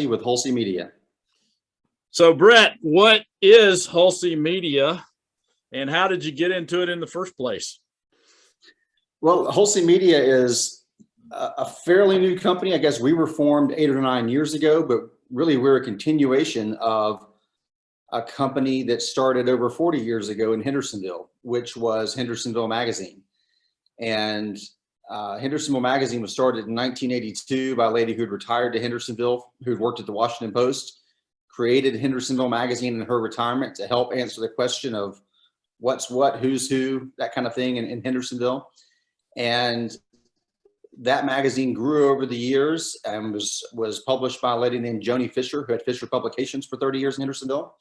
Hulsey with Hulsey Media. So Brett, what is Hulsey Media and how did you get into it in the first place? Well, Hulsey Media is a fairly new company. I guess we were formed 8 or 9 years ago, but really we're a continuation of a company that started over 40 years ago in Hendersonville, which was Hendersonville Magazine. And Hendersonville Magazine was started in 1982 by a lady who had retired to Hendersonville, who had worked at the Washington Post, created Hendersonville Magazine in her retirement to help answer the question of what's what, who's who, that kind of thing in Hendersonville. And that magazine grew over the years and was published by a lady named Joni Fisher, who had Fisher Publications for 30 years in Hendersonville.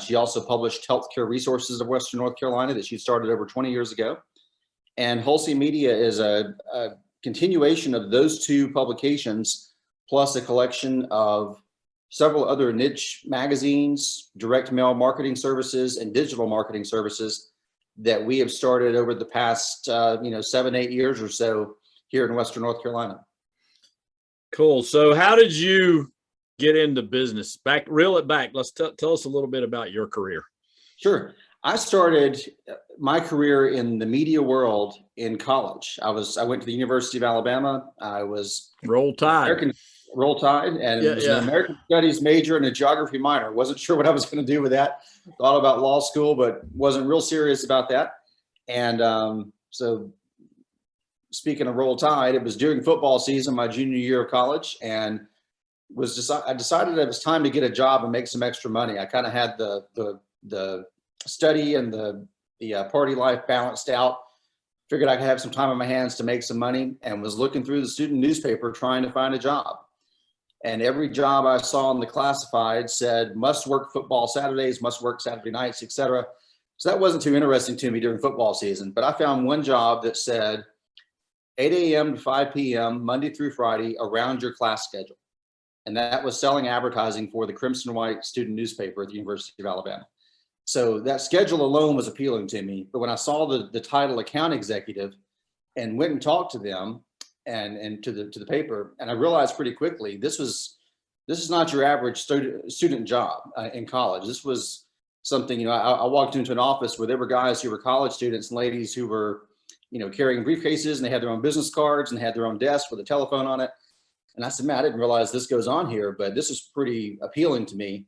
She also published Healthcare Resources of Western North Carolina that she started over 20 years ago. And Hulsey Media is a continuation of those two publications, plus a collection of several other niche magazines, direct mail marketing services, and digital marketing services that we have started over the past 7, 8 years or so here in Western North Carolina. Cool. So how did you get into business? Reel it back. Let's tell us a little bit about your career. Sure. I started my career in the media world in college. I went to the University of Alabama. I was Roll Tide. Roll Tide, and it was an American Studies major and a geography minor. Wasn't sure what I was going to do with that. Thought about law school, but wasn't real serious about that. And so speaking of Roll Tide, it was during football season, my junior year of college, and I decided it was time to get a job and make some extra money. I kind of had the study and the party life balanced out. Figured I could have some time on my hands to make some money, and was looking through the student newspaper trying to find a job. And every job I saw in the classified said must work football Saturdays, must work Saturday nights, etc. So that wasn't too interesting to me during football season. But I found one job that said 8 a.m. to 5 p.m. Monday through Friday around your class schedule. And that was selling advertising for the Crimson White student newspaper at the University of Alabama. So that schedule alone was appealing to me. But when I saw the title account executive and went and talked to them and to the paper, and I realized pretty quickly this is not your average student job in college. This was something, I walked into an office where there were guys who were college students and ladies who were, carrying briefcases, and they had their own business cards and they had their own desk with a telephone on it. And I said, man, I didn't realize this goes on here, but this is pretty appealing to me.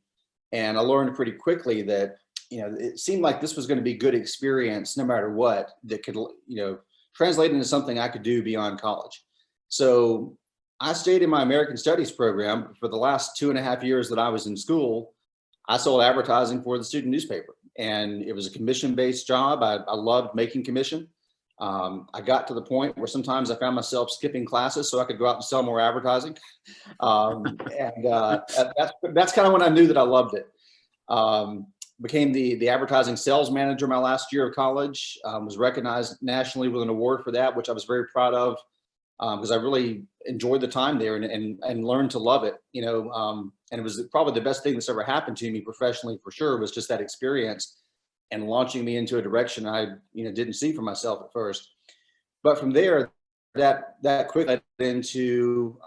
And I learned pretty quickly that, it seemed like this was going to be good experience no matter what, that could, translate into something I could do beyond college. So I stayed in my American Studies program for the last 2.5 years that I was in school. I sold advertising for the student newspaper, and it was a commission-based job. I loved making commission. I got to the point where sometimes I found myself skipping classes so I could go out and sell more advertising. That's kind of when I knew that I loved it. Became the advertising sales manager my last year of college. Was recognized nationally with an award for that, which I was very proud of, because I really enjoyed the time there and learned to love it. And it was probably the best thing that's ever happened to me professionally, for sure, was just that experience and launching me into a direction I didn't see for myself at first. But from there, that quickly led into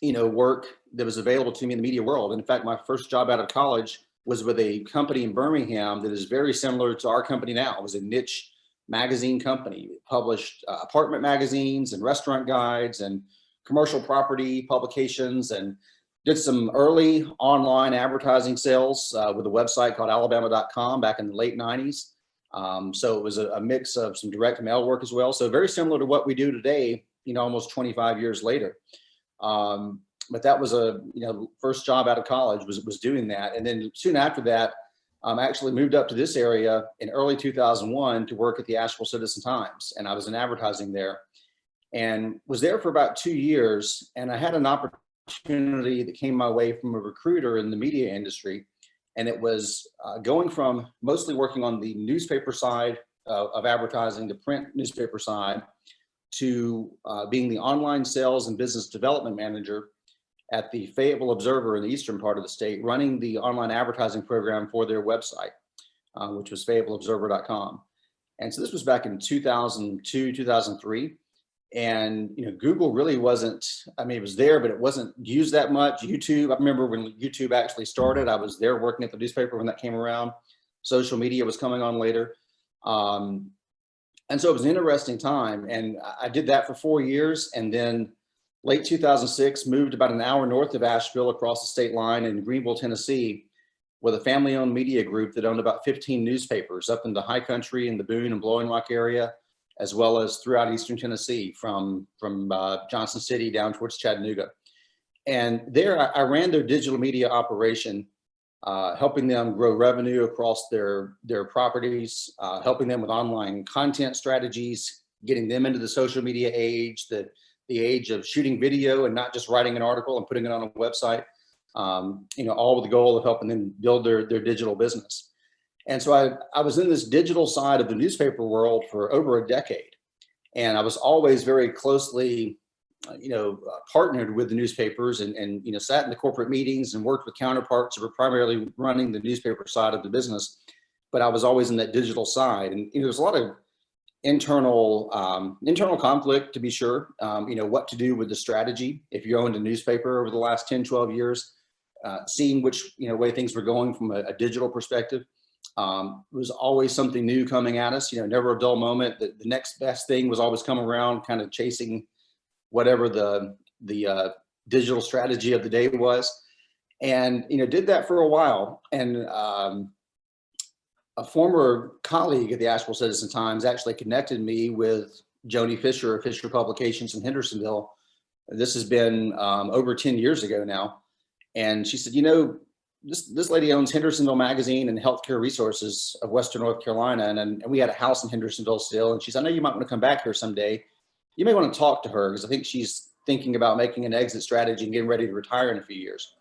work that was available to me in the media world. And in fact, my first job out of college was with a company in Birmingham that is very similar to our company now. It was a niche magazine company. It published apartment magazines and restaurant guides and commercial property publications, and did some early online advertising sales with a website called alabama.com back in the late 90s. So it was a mix of some direct mail work as well. So very similar to what we do today, almost 25 years later. But that was first job out of college was doing that. And then soon after that, I actually moved up to this area in early 2001 to work at the Asheville Citizen-Times. And I was in advertising there and was there for about 2 years. And I had an opportunity that came my way from a recruiter in the media industry. And it was going from mostly working on the newspaper side of advertising, the print newspaper side, to being the online sales and business development manager at the Fayetteville Observer in the eastern part of the state, running the online advertising program for their website, which was fayettevilleobserver.com. And so this was back in 2002, 2003. And, Google really wasn't, I mean, it was there, but it wasn't used that much. YouTube, I remember when YouTube actually started, I was there working at the newspaper when that came around. Social media was coming on later. And so it was an interesting time. And I did that for 4 years. And then late 2006, moved about an hour north of Asheville across the state line in Greenville, Tennessee, with a family-owned media group that owned about 15 newspapers up in the high country in the Boone and Blowing Rock area, as well as throughout Eastern Tennessee, from Johnson City down towards Chattanooga. And there I ran their digital media operation, helping them grow revenue across their properties, helping them with online content strategies, getting them into the social media age, the age of shooting video and not just writing an article and putting it on a website, all with the goal of helping them build their digital business. And so I was in this digital side of the newspaper world for over a decade. And I was always very closely, partnered with the newspapers and sat in the corporate meetings and worked with counterparts who were primarily running the newspaper side of the business. But I was always in that digital side. And there's a lot of internal conflict, to be sure, what to do with the strategy. If you owned a newspaper over the last 10, 12 years, seeing which, way things were going from a digital perspective. It was always something new coming at us, never a dull moment. The next best thing was always coming around, kind of chasing whatever the digital strategy of the day was. And, did that for a while. And a former colleague at the Asheville Citizen Times actually connected me with Joni Fisher of Fisher Publications in Hendersonville. This has been over 10 years ago now. And she said, this lady owns Hendersonville Magazine and Healthcare Resources of Western North Carolina. And we had a house in Hendersonville still. And she said, I know you might want to come back here someday. You may want to talk to her because I think she's thinking about making an exit strategy and getting ready to retire in a few years.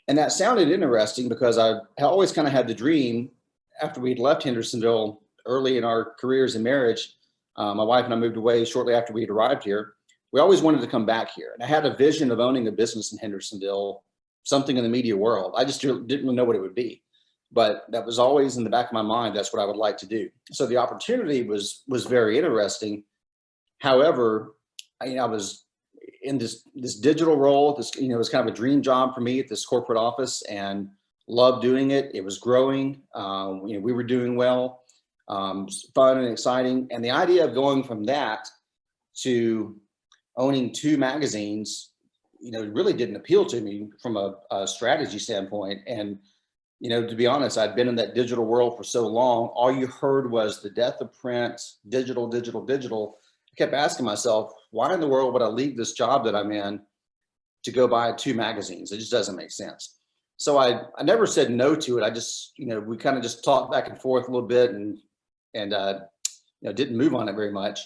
And that sounded interesting because I always kind of had the dream after we'd left Hendersonville early in our careers in marriage. My wife and I moved away shortly after we had arrived here. We always wanted to come back here. And I had a vision of owning a business in Hendersonville, something in the media world. I just didn't really know what it would be, but that was always in the back of my mind. That's what I would like to do. So the opportunity was very interesting. However, I was in this digital role. It was kind of a dream job for me at this corporate office, and loved doing it. It was growing. We were doing well, fun and exciting. And the idea of going from that to owning 2 magazines, really didn't appeal to me from a strategy standpoint. And, to be honest, I'd been in that digital world for so long. All you heard was the death of print, digital, digital, digital. I kept asking myself, why in the world would I leave this job that I'm in to go buy 2 magazines? It just doesn't make sense. So I never said no to it. I just, we kind of just talked back and forth a little bit and didn't move on it very much.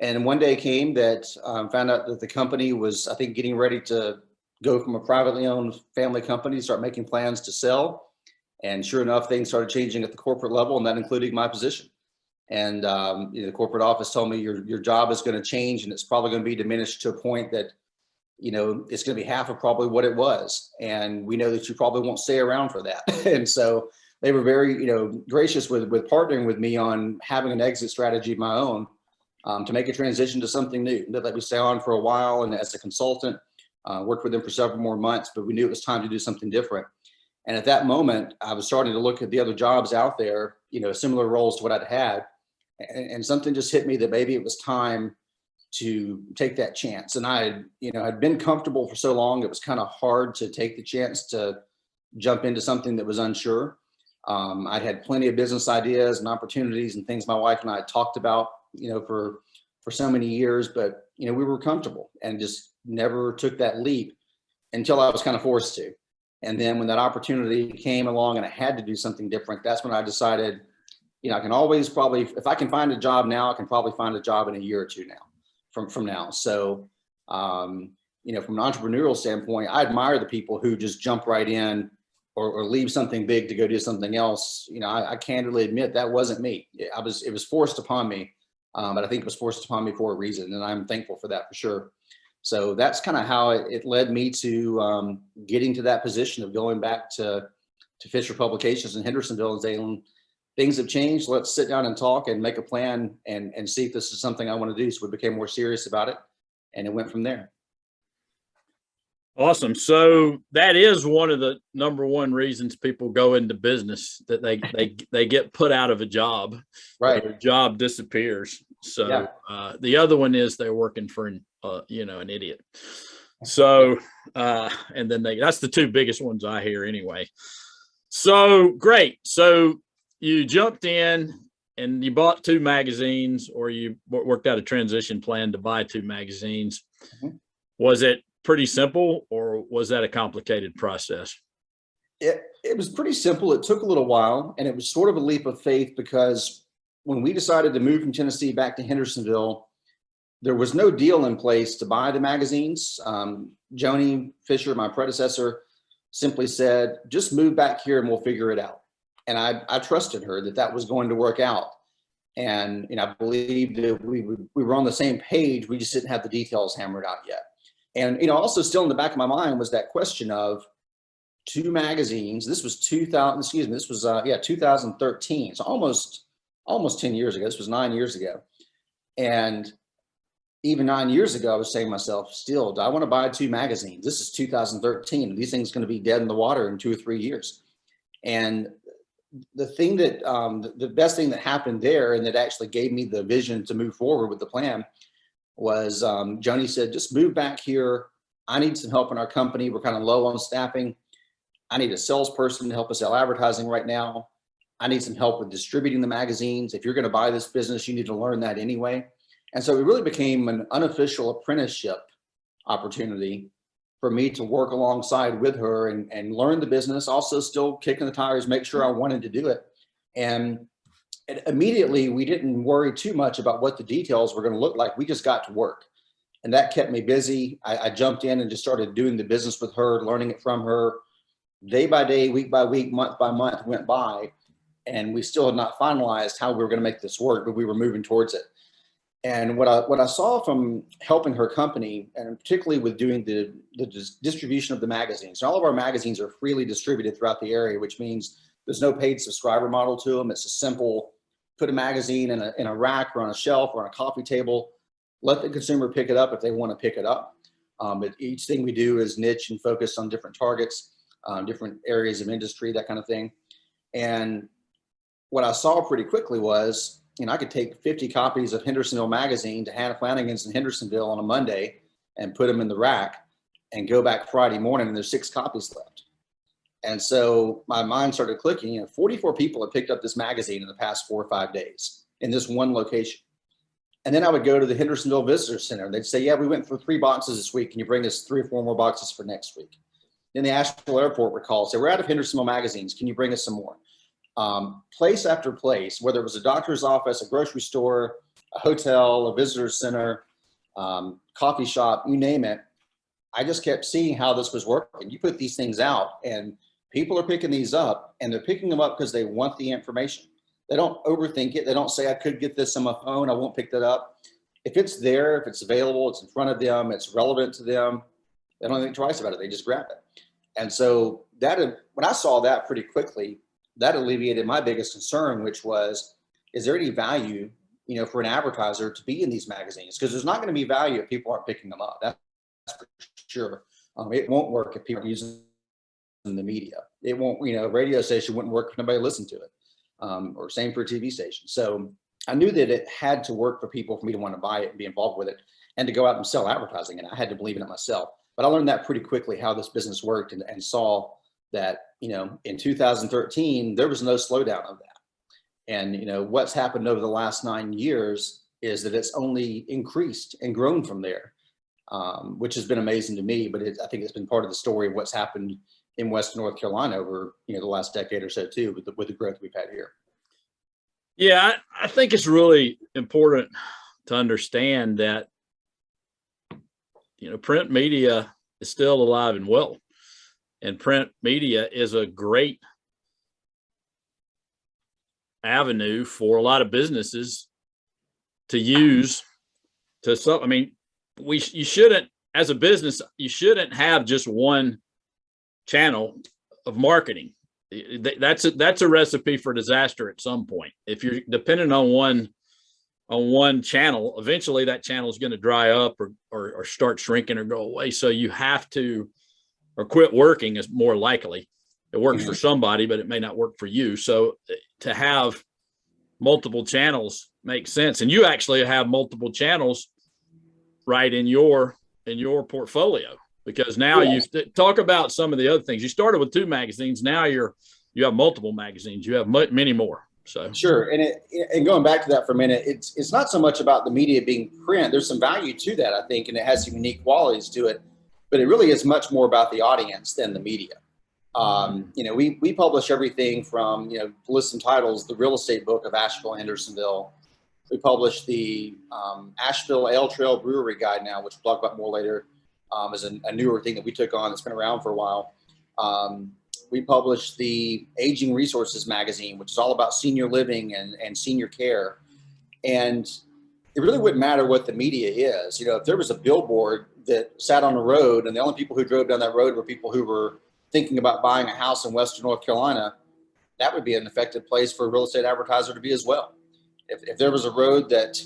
And one day came that found out that the company was, I think, getting ready to go from a privately owned family company to start making plans to sell. And sure enough, things started changing at the corporate level, and that included my position. And the corporate office told me your job is going to change, and it's probably going to be diminished to a point that, it's going to be half of probably what it was. And we know that you probably won't stay around for that. And so they were very, gracious with partnering with me on having an exit strategy of my own. To make a transition to something new. They let me stay on for a while, and as a consultant, worked with them for several more months, but we knew it was time to do something different. And at that moment, I was starting to look at the other jobs out there, similar roles to what I'd had. And something just hit me that maybe it was time to take that chance. And I had been comfortable for so long, it was kind of hard to take the chance to jump into something that was unsure. I'd had plenty of business ideas and opportunities and things my wife and I had talked about, for so many years, but, we were comfortable and just never took that leap until I was kind of forced to. And then when that opportunity came along and I had to do something different, that's when I decided, I can always probably, if I can find a job now, I can probably find a job in a year or two now from now. So, from an entrepreneurial standpoint, I admire the people who just jump right in or leave something big to go do something else. I candidly admit that wasn't me. It was forced upon me. But I think it was forced upon me for a reason, and I'm thankful for that for sure. So that's kind of how it led me to getting to that position of going back to Fisher Publications in Hendersonville and saying, things have changed. Let's sit down and talk and make a plan and see if this is something I want to do. So we became more serious about it, and it went from there. Awesome. So that is one of the number one reasons people go into business, that they get put out of a job, right? Their job disappears. So yeah. The other one is they're working for an idiot. So and then that's the two biggest ones I hear anyway. So great. So you jumped in and you bought 2 magazines, or you worked out a transition plan to buy 2 magazines. Mm-hmm. Was it pretty simple, or was that a complicated process? It was pretty simple. It took a little while, and it was sort of a leap of faith, because when we decided to move from Tennessee back to Hendersonville, there was no deal in place to buy the magazines. Joni Fisher, my predecessor, simply said, just move back here and we'll figure it out. And I trusted her that was going to work out. And I believed that we were on the same page. We just didn't have the details hammered out yet. And also still in the back of my mind was that question of 2 magazines. This was 2013. So almost 10 years ago. This was 9 years ago. And even 9 years ago, I was saying to myself, still, do I want to buy 2 magazines? This is 2013. These things are going to be dead in the water in 2 or 3 years. And the thing that, the best thing that happened there, and that actually gave me the vision to move forward with the plan, was Joni said, just move back here. I need some help in our company. We're kind of low on staffing. I need a salesperson to help us sell advertising right now. I need some help with distributing the magazines. If you're going to buy this business, you need to learn that anyway. And so it really became an unofficial apprenticeship opportunity for me to work alongside with her and learn the business, also still kicking the tires, make sure I wanted to do it. And immediately, we didn't worry too much about what the details were going to look like. We just got to work. And that kept me busy. I jumped in and just started doing the business with her, learning it from her. Day by day, week by week, month by month went by, and we still had not finalized how we were going to make this work, but we were moving towards it. And what I saw from helping her company, and particularly with doing the distribution of the magazines, and all of our magazines are freely distributed throughout the area, which means there's no paid subscriber model to them. It's a simple, put a magazine in a rack or on a shelf or on a coffee table, let the consumer pick it up if they want to pick it up. But each thing we do is niche and focused on different targets, different areas of industry, that kind of thing. And what I saw pretty quickly was, I could take 50 copies of Hendersonville Magazine to Hannah Flanagan's in Hendersonville on a Monday and put them in the rack and go back Friday morning, and there's 6 copies left. And so my mind started clicking. 44 people have picked up this magazine in the past 4 or 5 days in this one location. And then I would go to the Hendersonville Visitor Center. They'd say, yeah, we went for 3 boxes this week. Can you bring us 3 or 4 more boxes for next week? Then the Asheville Airport would call, say, we're out of Hendersonville magazines. Can you bring us some more? Place after place, whether it was a doctor's office, a grocery store, a hotel, a visitor center, coffee shop, you name it. I just kept seeing how this was working. You put these things out and people are picking these up, and they're picking them up because they want the information. They don't overthink it. They don't say, I could get this on my phone, I won't pick that up. If it's there, if it's available, it's in front of them, it's relevant to them, they don't think twice about it. They just grab it. And so when I saw that pretty quickly, that alleviated my biggest concern, which was, is there any value, for an advertiser to be in these magazines? Because there's not going to be value if people aren't picking them up. That's for sure. It won't work if people are using the media. It won't, a radio station wouldn't work if nobody listened to it. Or same for a TV station. So I knew that it had to work for people for me to want to buy it and be involved with it and to go out and sell advertising. And I had to believe in it myself. But I learned that pretty quickly, how this business worked, and saw that, in 2013, there was no slowdown of that. And, what's happened over the last 9 years is that it's only increased and grown from there, which has been amazing to me. But I think it's been part of the story of what's happened in Western North Carolina over, the last decade or so too, with the growth we've had here. Yeah, I think it's really important to understand that, print media is still alive and well. And print media is a great avenue for a lot of businesses to use to sell. I mean, you shouldn't, as a business, you shouldn't have just one channel of marketing. that's a recipe for disaster at some point. If you're dependent on one channel, eventually that channel is going to dry up or start shrinking or go away. So you have to, or quit working is more likely. It works for somebody, but it may not work for you. So to have multiple channels makes sense. And you actually have multiple channels right in your portfolio, because now you talk about some of the other things. You started with 2 magazines. Now you have multiple magazines. You have many more. So sure. And going back to that for a minute, it's not so much about the media being print. There's some value to that, I think, and it has some unique qualities to it, but it really is much more about the audience than the media. We publish everything from, to list some titles, the real estate book of Asheville, Hendersonville. We publish the Asheville Trail Brewery Guide now, which we'll talk about more later, is a newer thing that we took on that's been around for a while. We publish the Aging Resources magazine, which is all about senior living and senior care. And it really wouldn't matter what the media is. If there was a billboard that sat on the road and the only people who drove down that road were people who were thinking about buying a house in Western North Carolina, that would be an effective place for a real estate advertiser to be as well. If there was a road that,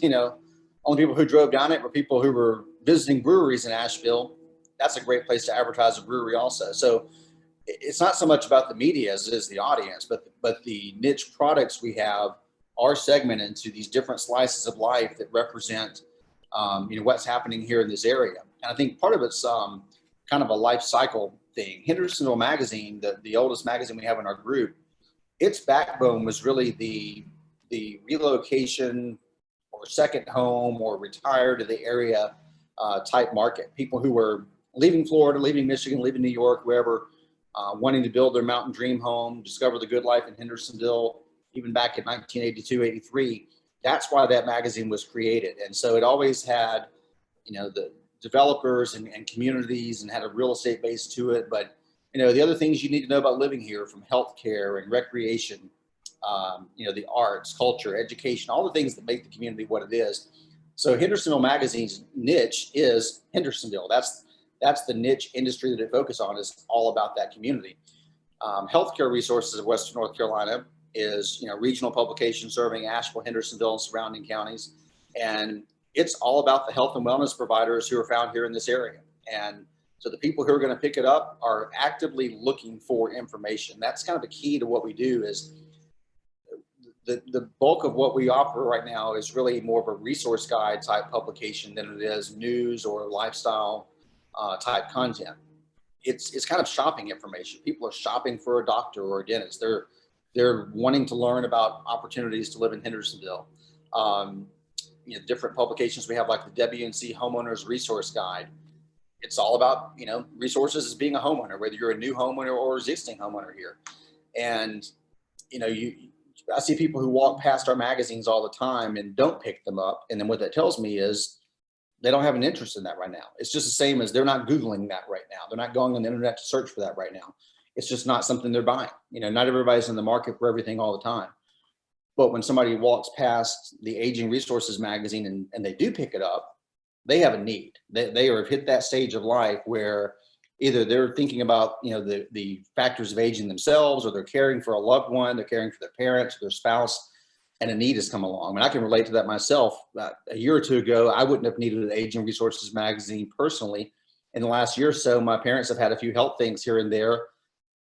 only people who drove down it were people who were visiting breweries in Asheville, that's a great place to advertise a brewery also. So it's not so much about the media as it is the audience, but the niche products we have are segmented into these different slices of life that represent, what's happening here in this area. And I think part of it's kind of a life cycle thing. Hendersonville magazine, the oldest magazine we have in our group, its backbone was really the relocation or second home or retire to the area type market. People who were leaving Florida, leaving Michigan, leaving New York, wherever, wanting to build their mountain dream home, discover the good life in Hendersonville, even back in 1982, 83. That's why that magazine was created. And so it always had, the developers and communities, and had a real estate base to it. But, the other things you need to know about living here, from healthcare and recreation, the arts, culture, education, all the things that make the community what it is. So Hendersonville magazine's niche is Hendersonville. That's the niche industry that it focuses on, is all about that community. Healthcare Resources of Western North Carolina is, regional publication serving Asheville, Hendersonville, and surrounding counties. And it's all about the health and wellness providers who are found here in this area. And so the people who are going to pick it up are actively looking for information. That's kind of the key to what we do. Is the bulk of what we offer right now is really more of a resource guide type publication than it is news or lifestyle type content. It's kind of shopping information. People are shopping for a doctor or a dentist. They're wanting to learn about opportunities to live in Hendersonville. Different publications we have, like the WNC Homeowners Resource Guide. It's all about, resources as being a homeowner, whether you're a new homeowner or existing homeowner here. And, I see people who walk past our magazines all the time and don't pick them up. And then what that tells me is they don't have an interest in that right now. It's just the same as they're not Googling that right now. They're not going on the internet to search for that right now. It's just not something they're buying. Not everybody's in the market for everything all the time. But when somebody walks past the Aging Resources magazine and they do pick it up, they have a need. They have hit that stage of life where either they're thinking about, the factors of aging themselves, or they're caring for a loved one, they're caring for their parents, their spouse, and a need has come along. I mean, I can relate to that myself. A year or two ago, I wouldn't have needed an Aging Resources magazine personally. In the last year or so, my parents have had a few health things here and there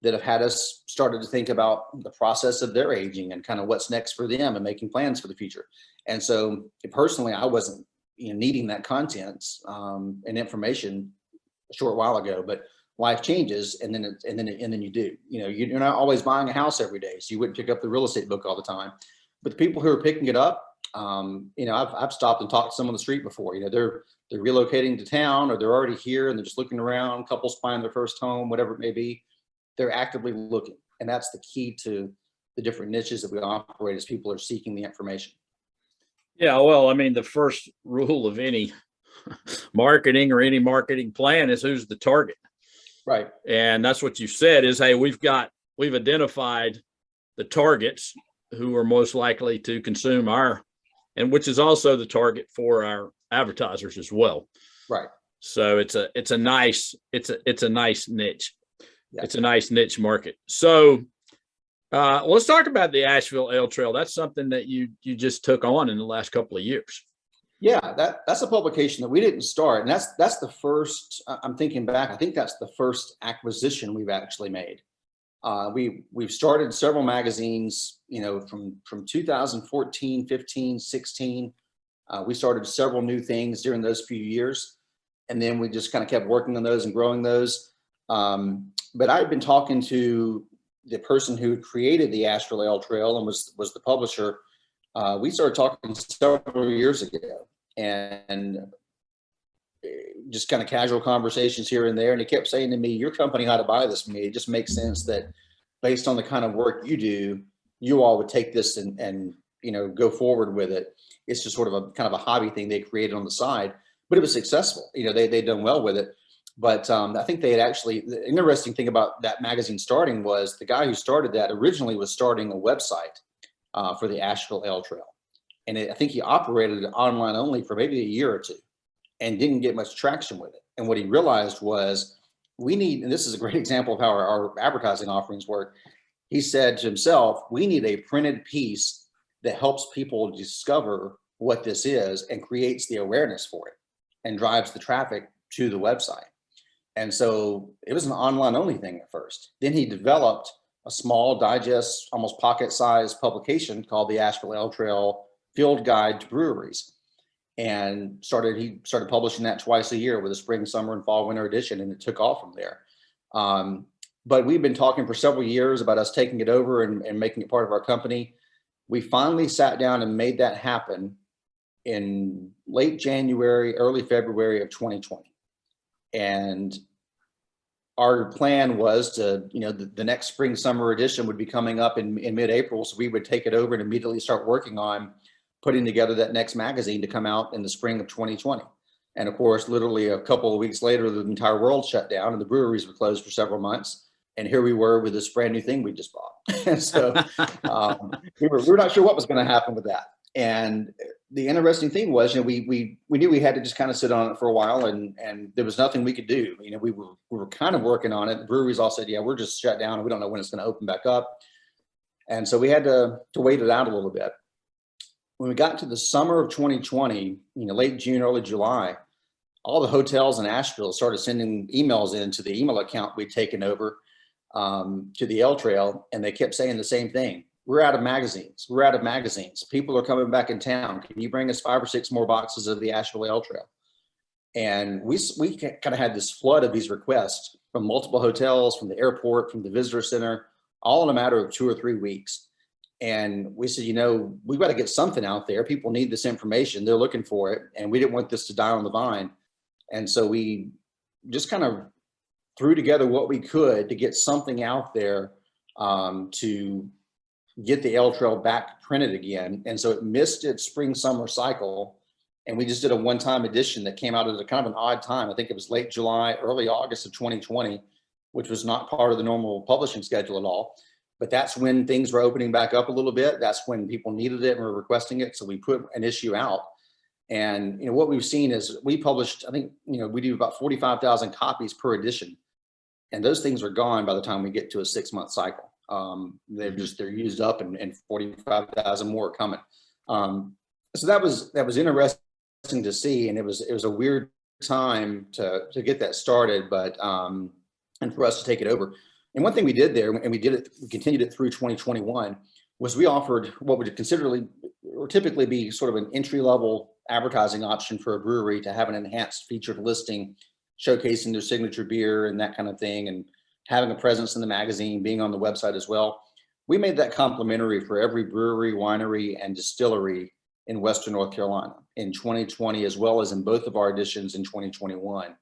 that have had us started to think about the process of their aging and kind of what's next for them and making plans for the future. And so personally, I wasn't needing that content and information a short while ago, but life changes, and then you do. You're not always buying a house every day, so you wouldn't pick up the real estate book all the time. But the people who are picking it up, I've stopped and talked to some on the street before. They're relocating to town, or they're already here and they're just looking around. Couples buying their first home, whatever it may be. They're actively looking, and that's the key to the different niches that we operate, as people are seeking the information. Yeah, well, I mean, the first rule of any marketing or any marketing plan is who's the target. Right. And that's what you said is, hey, we've identified the targets who are most likely to consume and which is also the target for our advertisers as well. Right. So it's a nice niche. Yeah. It's a nice niche market. So Let's talk about the Asheville Ale Trail. That's something that you just took on in the last couple of years. Yeah, that's a publication that we didn't start, and that's the first. I'm thinking back. I think that's the first acquisition we've actually made. We've started several magazines, from 2014, 15, 16. We started several new things during those few years, and then we just kind of kept working on those and growing those. But I've been talking to the person who created the Asheville Ale Trail and was the publisher. We started talking several years ago, and just kind of casual conversations here and there. And he kept saying to me, "Your company ought to buy this from me. It just makes sense that based on the kind of work you do, you all would take this and go forward with it." It's just sort of a kind of a hobby thing they created on the side, but it was successful. They'd done well with it. But I think they had actually, the interesting thing about that magazine starting was the guy who started that originally was starting a website for the Asheville Ale Trail. And I think he operated it online only for maybe a year or two and didn't get much traction with it. And what he realized was we need, and this is a great example of how our advertising offerings work. He said to himself, we need a printed piece that helps people discover what this is and creates the awareness for it and drives the traffic to the website. And so it was an online only thing at first. Then he developed a small digest, almost pocket-sized publication called the Asheville Ale Trail Field Guide to Breweries. And he started publishing that twice a year with a spring, summer, and fall, winter edition, and it took off from there. But we've been talking for several years about us taking it over and making it part of our company. We finally sat down and made that happen in late January, early February of 2020. And our plan was to, the next spring, summer edition would be coming up in mid-April. So we would take it over and immediately start working on putting together that next magazine to come out in the spring of 2020. And of course, literally a couple of weeks later, the entire world shut down and the breweries were closed for several months. And here we were with this brand new thing we just bought. And so we were not sure what was going to happen with that. And the interesting thing was, we knew we had to just kind of sit on it for a while, and there was nothing we could do. We were kind of working on it. The breweries all said, "Yeah, we're just shut down, and we don't know when it's going to open back up." And so we had to wait it out a little bit. When we got to the summer of 2020, late June, early July, all the hotels in Asheville started sending emails into the email account we'd taken over to the Ale Trail, and they kept saying the same thing. We're out of magazines. We're out of magazines. People are coming back in town. Can you bring us 5 or 6 more boxes of the Asheville Ale Trail? And we kind of had this flood of these requests from multiple hotels, from the airport, from the visitor center, all in a matter of 2 or 3 weeks. And we said, we've got to get something out there. People need this information. They're looking for it. And we didn't want this to die on the vine. And so we just kind of threw together what we could to get something out there to get the Ale Trail back printed again. And so it missed its spring summer cycle, and we just did a one-time edition that came out at a kind of an odd time. I think it was late July, early August of 2020, which was not part of the normal publishing schedule at all. But that's when things were opening back up a little bit. That's when people needed it and were requesting it. So we put an issue out. And what we've seen is we published, I think, we do about 45,000 copies per edition. And those things are gone by the time we get to a 6-month cycle. They're used up, and 45,000 more are coming. So that was interesting to see, and it was a weird time to get that started, but and for us to take it over. And one thing we did there, and we continued it through 2021, was we offered what would typically be sort of an entry-level advertising option for a brewery to have an enhanced featured listing showcasing their signature beer and that kind of thing, and having a presence in the magazine, being on the website as well. We made that complimentary for every brewery, winery, and distillery in Western North Carolina in 2020, as well as in both of our editions in 2021,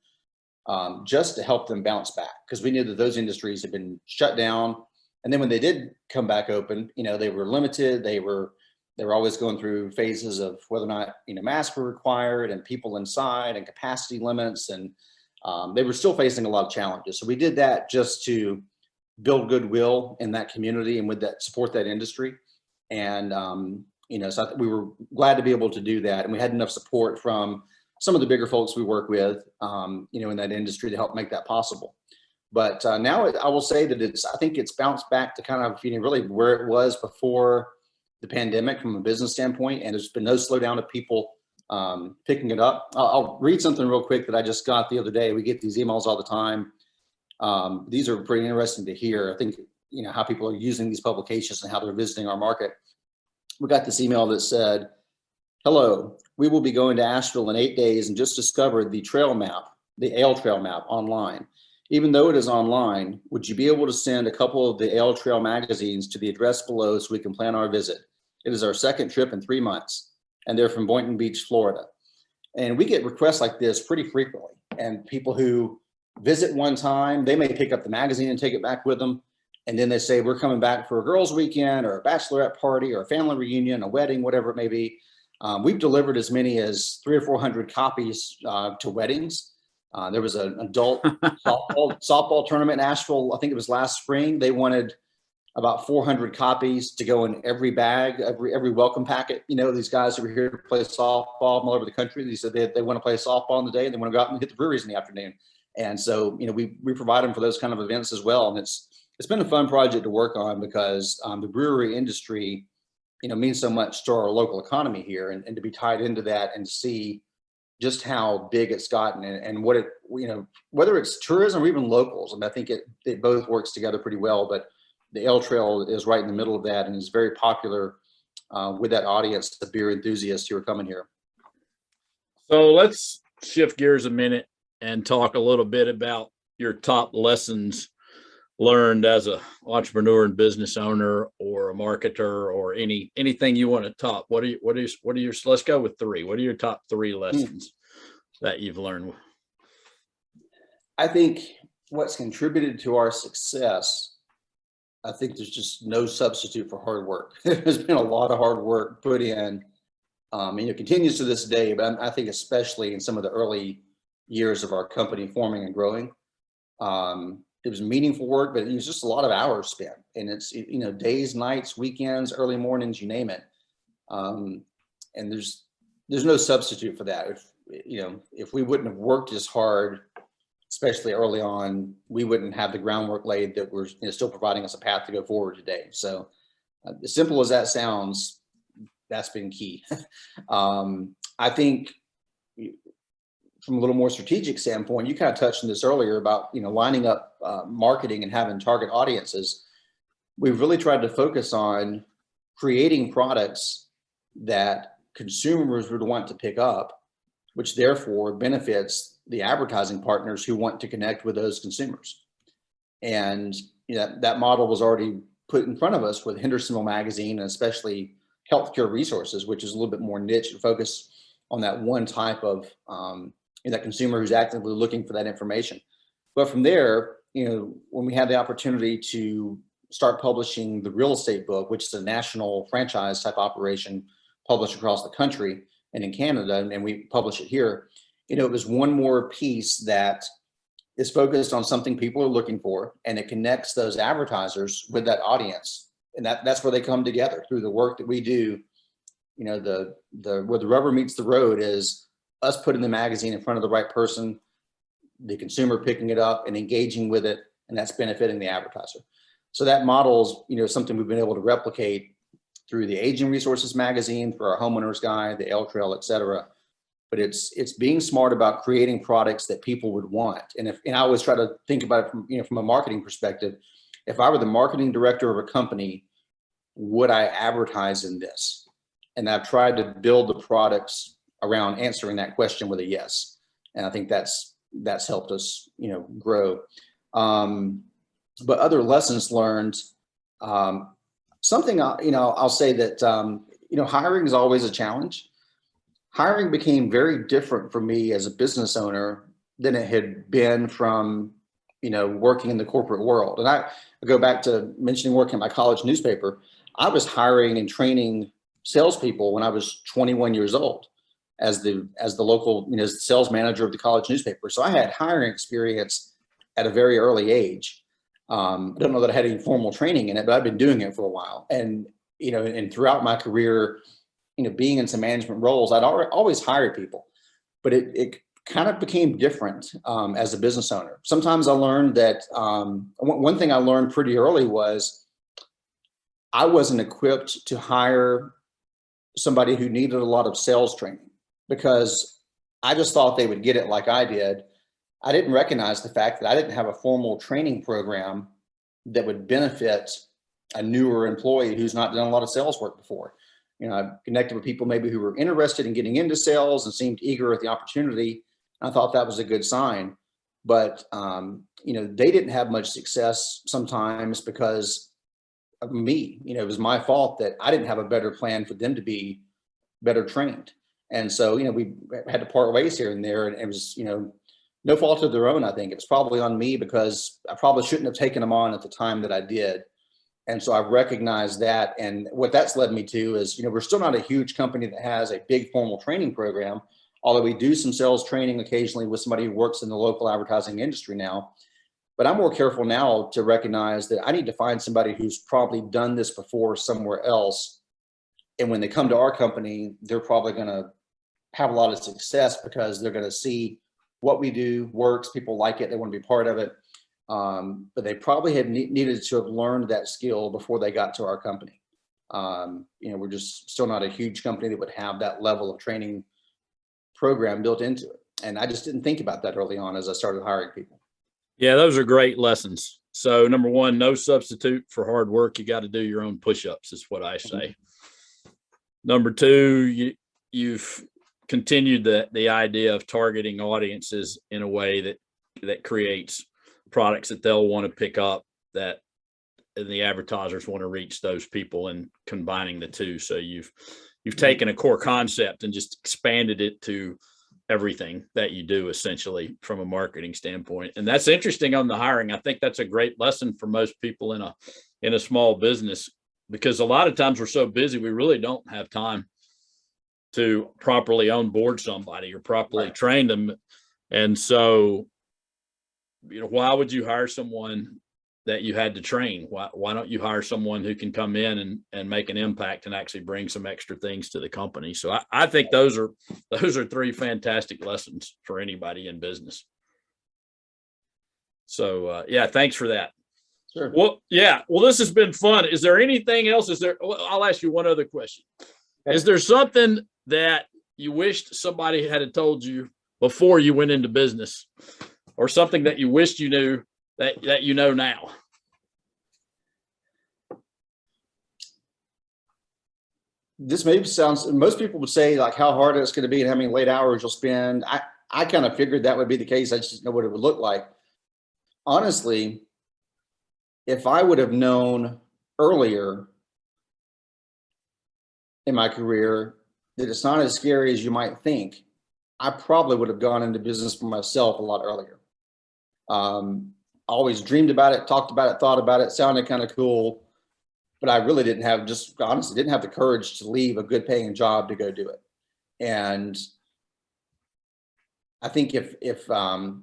just to help them bounce back, because we knew that those industries had been shut down. And then when they did come back open, they were limited. They were always going through phases of whether or not, masks were required and people inside and capacity limits, and they were still facing a lot of challenges. So we did that just to build goodwill in that community and with that support that industry. And, so we were glad to be able to do that. And we had enough support from some of the bigger folks we work with, in that industry to help make that possible. But now I will say that I think it's bounced back to kind of, really where it was before the pandemic from a business standpoint. And there's been no slowdown of people picking it up. I'll read something real quick that I just got the other day. We get these emails all the time. These are pretty interesting to hear. I think, how people are using these publications and how they're visiting our market. We got this email that said, "Hello, we will be going to Asheville in 8 days and just discovered the trail map, the Ale Trail map online. Even though it is online, would you be able to send a couple of the Ale Trail magazines to the address below so we can plan our visit? It is our second trip in 3 months, and they're from Boynton Beach, Florida." And we get requests like this pretty frequently. And people who visit one time, they may pick up the magazine and take it back with them. And then they say, "We're coming back for a girls' weekend or a bachelorette party or a family reunion, a wedding, whatever it may be." We've delivered as many as 300 or 400 copies to weddings. There was an adult softball tournament in Asheville. I think it was last spring. They wanted about 400 copies to go in every bag, every welcome packet. These guys who were here to play softball from all over the country. They said they want to play softball in the day and they want to go out and hit the breweries in the afternoon. And so, we provide them for those kind of events as well. And it's been a fun project to work on because the brewery industry, means so much to our local economy here, and to be tied into that and to see just how big it's gotten and what it, whether it's tourism or even locals. I think it both works together pretty well, but the Ale Trail is right in the middle of that and is very popular with that audience, the beer enthusiasts who are coming here. So let's shift gears a minute and talk a little bit about your top lessons learned as a entrepreneur and business owner or a marketer or anything you want to top. What are your, let's go with 3. What are your top 3 lessons that you've learned? I think what's contributed to our success, I think there's just no substitute for hard work. There's been a lot of hard work put in, and it continues to this day, but I think especially in some of the early years of our company forming and growing. It was meaningful work, but it was just a lot of hours spent, and it's, days, nights, weekends, early mornings, you name it. And there's no substitute for that. If we wouldn't have worked as hard, especially early on, we wouldn't have the groundwork laid that we're still providing us a path to go forward today. So as simple as that sounds, that's been key. I think from a little more strategic standpoint, you kind of touched on this earlier about, lining up marketing and having target audiences. We've really tried to focus on creating products that consumers would want to pick up, which therefore benefits the advertising partners who want to connect with those consumers. And that model was already put in front of us with Hendersonville Magazine, and especially Healthcare Resources, which is a little bit more niche and focused on that one type of that consumer who's actively looking for that information. But from there, when we had the opportunity to start publishing the real estate book, which is a national franchise type operation published across the country and in Canada, and we publish it here, it was one more piece that is focused on something people are looking for, and it connects those advertisers with that audience. And that's where they come together through the work that we do. Where the rubber meets the road is us putting the magazine in front of the right person, the consumer picking it up and engaging with it, and that's benefiting the advertiser. So that model is, something we've been able to replicate through the Aging Resources magazine, through our Homeowner's Guide, the Ale Trail, et cetera. But it's being smart about creating products that people would want. And I always try to think about it from a marketing perspective. If I were the marketing director of a company, would I advertise in this? And I've tried to build the products around answering that question with a yes. And I think that's helped us, grow. But other lessons learned, something, I'll say that, hiring is always a challenge. Hiring became very different for me as a business owner than it had been from, working in the corporate world. And I go back to mentioning working at my college newspaper. I was hiring and training salespeople when I was 21 years old as the local, as the sales manager of the college newspaper. So I had hiring experience at a very early age. I don't know that I had any formal training in it, but I've been doing it for a while. And, and throughout my career, being in some management roles, I'd always hired people, but it kind of became different as a business owner. Sometimes I learned that one thing I learned pretty early was I wasn't equipped to hire somebody who needed a lot of sales training, because I just thought they would get it like I did. I didn't recognize the fact that I didn't have a formal training program that would benefit a newer employee who's not done a lot of sales work before. You know, I connected with people maybe who were interested in getting into sales and seemed eager at the opportunity. I thought that was a good sign. But, you know, they didn't have much success sometimes because of me. You know, it was my fault that I didn't have a better plan for them to be better trained. And so, you know, we had to part ways here and there, and it was, you know, no fault of their own. I think it was probably on me because I probably shouldn't have taken them on at the time that I did. And so I've recognized that. And what that's led me to is, you know, we're still not a huge company that has a big formal training program, although we do some sales training occasionally with somebody who works in the local advertising industry now. But I'm more careful now to recognize that I need to find somebody who's probably done this before somewhere else. And when they come to our company, they're probably going to have a lot of success because they're going to see what we do works, people like it, they want to be part of it. But they probably had needed to have learned that skill before they got to our company. You know, we're just still not a huge company that would have that level of training program built into it. And I just didn't think about that early on as I started hiring people. Yeah, those are great lessons. So number one, no substitute for hard work. You got to do your own push-ups is what I say. Number two, you've continued the idea of targeting audiences in a way that creates products that they'll want to pick up, that the advertisers want to reach those people, and combining the two. So you've taken a core concept and just expanded it to everything that you do, essentially, from a marketing standpoint. And that's interesting on the hiring. I think that's a great lesson for most people in a small business, because a lot of times we're so busy, we really don't have time to properly onboard somebody or properly train them. And so, you know, why would you hire someone that you had to train? Why don't you hire someone who can come in and make an impact and actually bring some extra things to the company? So I think those are three fantastic lessons for anybody in business. So yeah, thanks for that. Sure. Well, yeah. Well, this has been fun. Is there anything else? I'll ask you one other question. Okay. Is there something that you wished somebody had told you before you went into business, or something that you wished you knew that you know now? This maybe sounds, most people would say like how hard it's going to be and how many late hours you'll spend. I kind of figured that would be the case. I just didn't know what it would look like. Honestly, if I would have known earlier in my career that it's not as scary as you might think, I probably would have gone into business for myself a lot earlier. Always dreamed about it, talked about it, thought about it, sounded kind of cool, but I really didn't have, just honestly didn't have the courage to leave a good paying job to go do it. And I think if somebody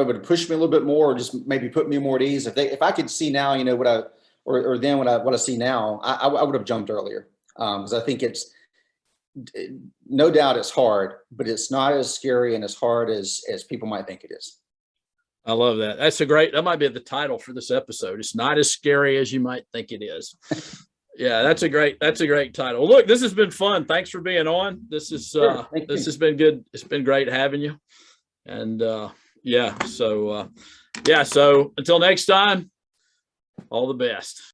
would have pushed me a little bit more, or just maybe put me more at ease, if I could see now, you know, what I see now, I would have jumped earlier. Because I think it's, no doubt it's hard, but it's not as scary and as hard as people might think it is. I love that. That might be the title for this episode. It's not as scary as you might think it is. Yeah, that's a great title. Look, this has been fun. Thanks for being on. This has been good. It's been great having you. And so until next time, all the best.